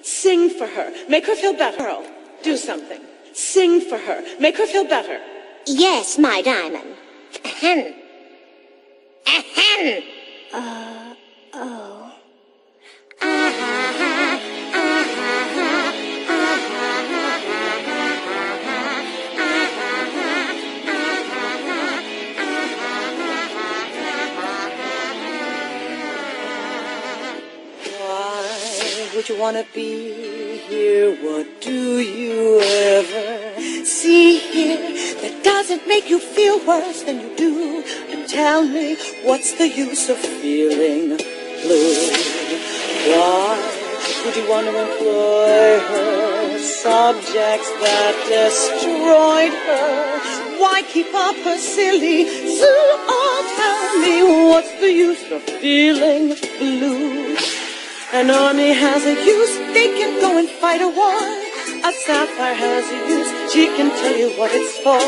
Sing for her. Make her feel better. Girl, do something. Sing for her. Make her feel better. Yes, my diamond. Ahem. Ahem. Oh. Would you want to be here? What do you ever see here that doesn't make you feel worse than you do? And tell me, what's the use of feeling blue? Why would you want to employ her subjects that destroyed her? Why keep up her silly zoo? Oh, tell me, what's the use of feeling blue? An army has a use, they can go and fight a war. A sapphire has a use, she can tell you what it's for.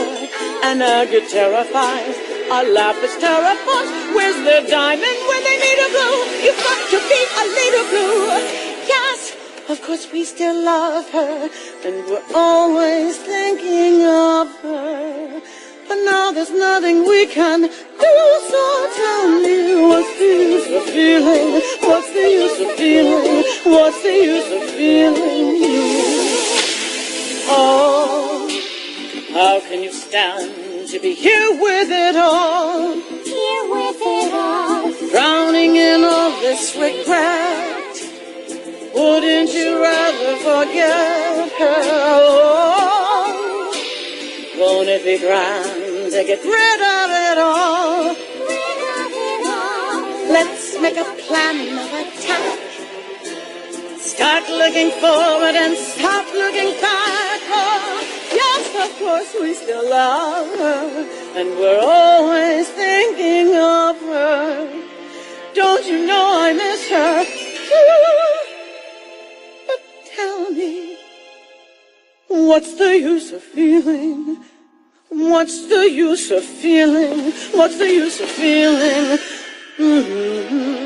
An agate terrifies, a lapis terrifies. Where's the diamond when they need a blue? You've got to be a little blue. Yes, of course we still love her, and we're always thinking of her. But now there's nothing we can do, so tell me, what's the use of feeling? What's the use of feeling? What's the use of feeling blue? Oh, how can you stand to be here with it all? Here with it all. Drowning in all this regret. Wouldn't you rather forget her? Oh, won't it be grand to get rid of it all? Let's make a plan of attack. Start looking forward and stop looking back. Oh, yes, of course we still love her, and we're always thinking of her. Don't you know I miss her too? But tell me, what's the use of feeling? What's the use of feeling? What's the use of feeling? Mm-hmm.